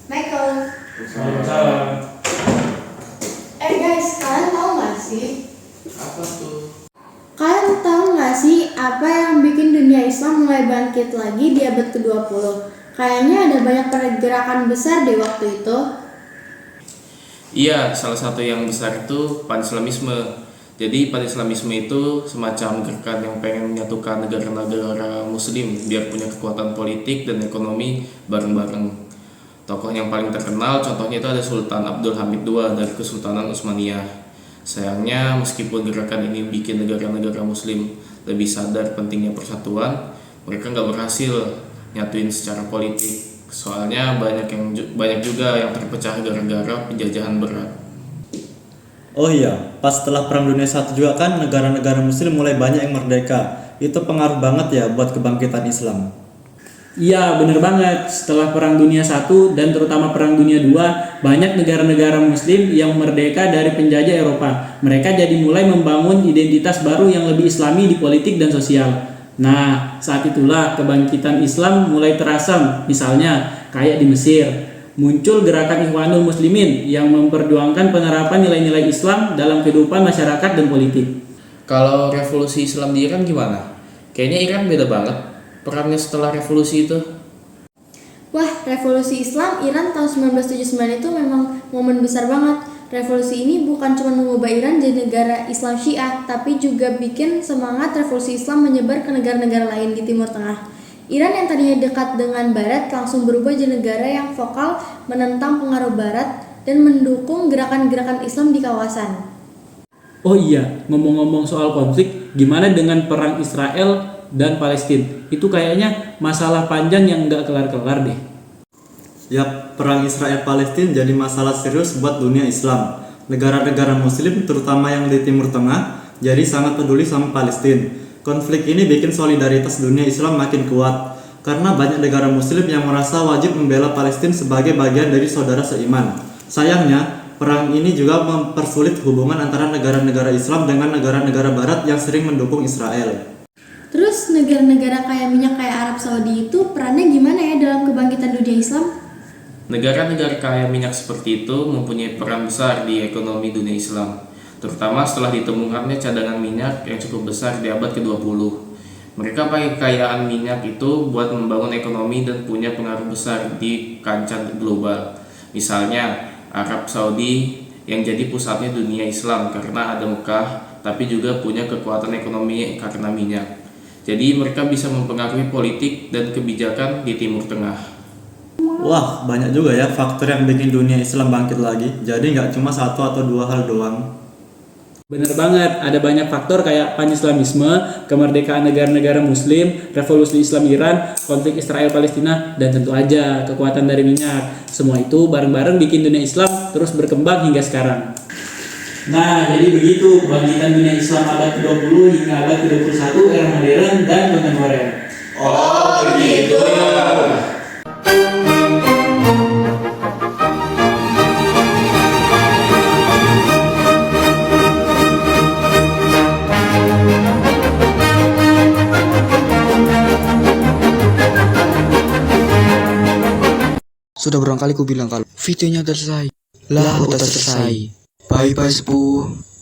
Michael. Waalaikumsalam. Guys, kalian tahu nggak sih? Apa tuh? Kalian tahu nggak sih apa yang bikin dunia Islam mulai bangkit lagi di abad ke-20? Kayaknya ada banyak pergerakan besar di waktu itu. Iya, salah satu yang besar itu Pan-Islamisme. Jadi Pan-Islamisme itu semacam gerakan yang pengen menyatukan negara-negara muslim biar punya kekuatan politik dan ekonomi bareng-bareng. Tokoh yang paling terkenal contohnya itu ada Sultan Abdul Hamid II dari Kesultanan Utsmaniyah. Sayangnya meskipun gerakan ini bikin negara-negara muslim lebih sadar pentingnya persatuan, mereka nggak berhasil nyatuin secara politik. Soalnya banyak juga yang terpecah gara-gara penjajahan berat. Oh iya, pas setelah Perang Dunia I juga kan negara-negara muslim mulai banyak yang merdeka. Itu pengaruh banget ya buat kebangkitan Islam. Iya, bener banget. Setelah Perang Dunia I dan terutama Perang Dunia II, banyak negara-negara muslim yang merdeka dari penjajah Eropa. Mereka jadi mulai membangun identitas baru yang lebih islami di politik dan sosial. Nah, saat itulah kebangkitan Islam mulai terasa. Misalnya, kayak di Mesir, muncul gerakan Ikhwanul Muslimin yang memperjuangkan penerapan nilai-nilai Islam dalam kehidupan masyarakat dan politik. Kalau revolusi Islam di Iran gimana? Kayaknya Iran beda banget perannya setelah revolusi itu. Wah, revolusi Islam Iran tahun 1979 itu memang momen besar banget. Revolusi ini bukan cuma mengubah Iran jadi negara Islam Syiah, tapi juga bikin semangat revolusi Islam menyebar ke negara-negara lain di Timur Tengah. Iran yang tadinya dekat dengan Barat langsung berubah jadi negara yang vokal menentang pengaruh Barat dan mendukung gerakan-gerakan Islam di kawasan. Oh iya, ngomong-ngomong soal konflik, gimana dengan perang Israel dan Palestina? Itu kayaknya masalah panjang yang nggak kelar-kelar deh. Yap, perang Israel-Palestina jadi masalah serius buat dunia Islam. Negara-negara muslim terutama yang di Timur Tengah jadi sangat peduli sama Palestina. Konflik ini bikin solidaritas dunia Islam makin kuat karena banyak negara muslim yang merasa wajib membela Palestina sebagai bagian dari saudara seiman. Sayangnya, perang ini juga mempersulit hubungan antara negara-negara Islam dengan negara-negara Barat yang sering mendukung Israel. Terus negara-negara kaya minyak kayak Arab Saudi itu perannya gimana ya dalam kebangkitan dunia Islam? Negara-negara kaya minyak seperti itu mempunyai peran besar di ekonomi dunia Islam, terutama setelah ditemukannya cadangan minyak yang cukup besar di abad ke-20. Mereka pakai kekayaan minyak itu buat membangun ekonomi dan punya pengaruh besar di kancah global. Misalnya, Arab Saudi yang jadi pusatnya dunia Islam karena ada Mekah, tapi juga punya kekuatan ekonomi karena minyak. Jadi mereka bisa mempengaruhi politik dan kebijakan di Timur Tengah. Wah, banyak juga ya faktor yang bikin dunia Islam bangkit lagi. Jadi nggak cuma satu atau dua hal doang. Bener banget, ada banyak faktor kayak Pan-Islamisme, kemerdekaan negara-negara muslim, revolusi Islam Iran, konflik Israel-Palestina, dan tentu aja kekuatan dari minyak. Semua itu bareng-bareng bikin dunia Islam terus berkembang hingga sekarang. Nah, jadi begitu kebangkitan dunia Islam abad ke-20 hingga abad ke-21 era modern dan kontemporer. Oh, begitu ya. Sudah berapa kali ku bilang kalau videonya udah selesai. Lah udah selesai. Bye bye sepuh.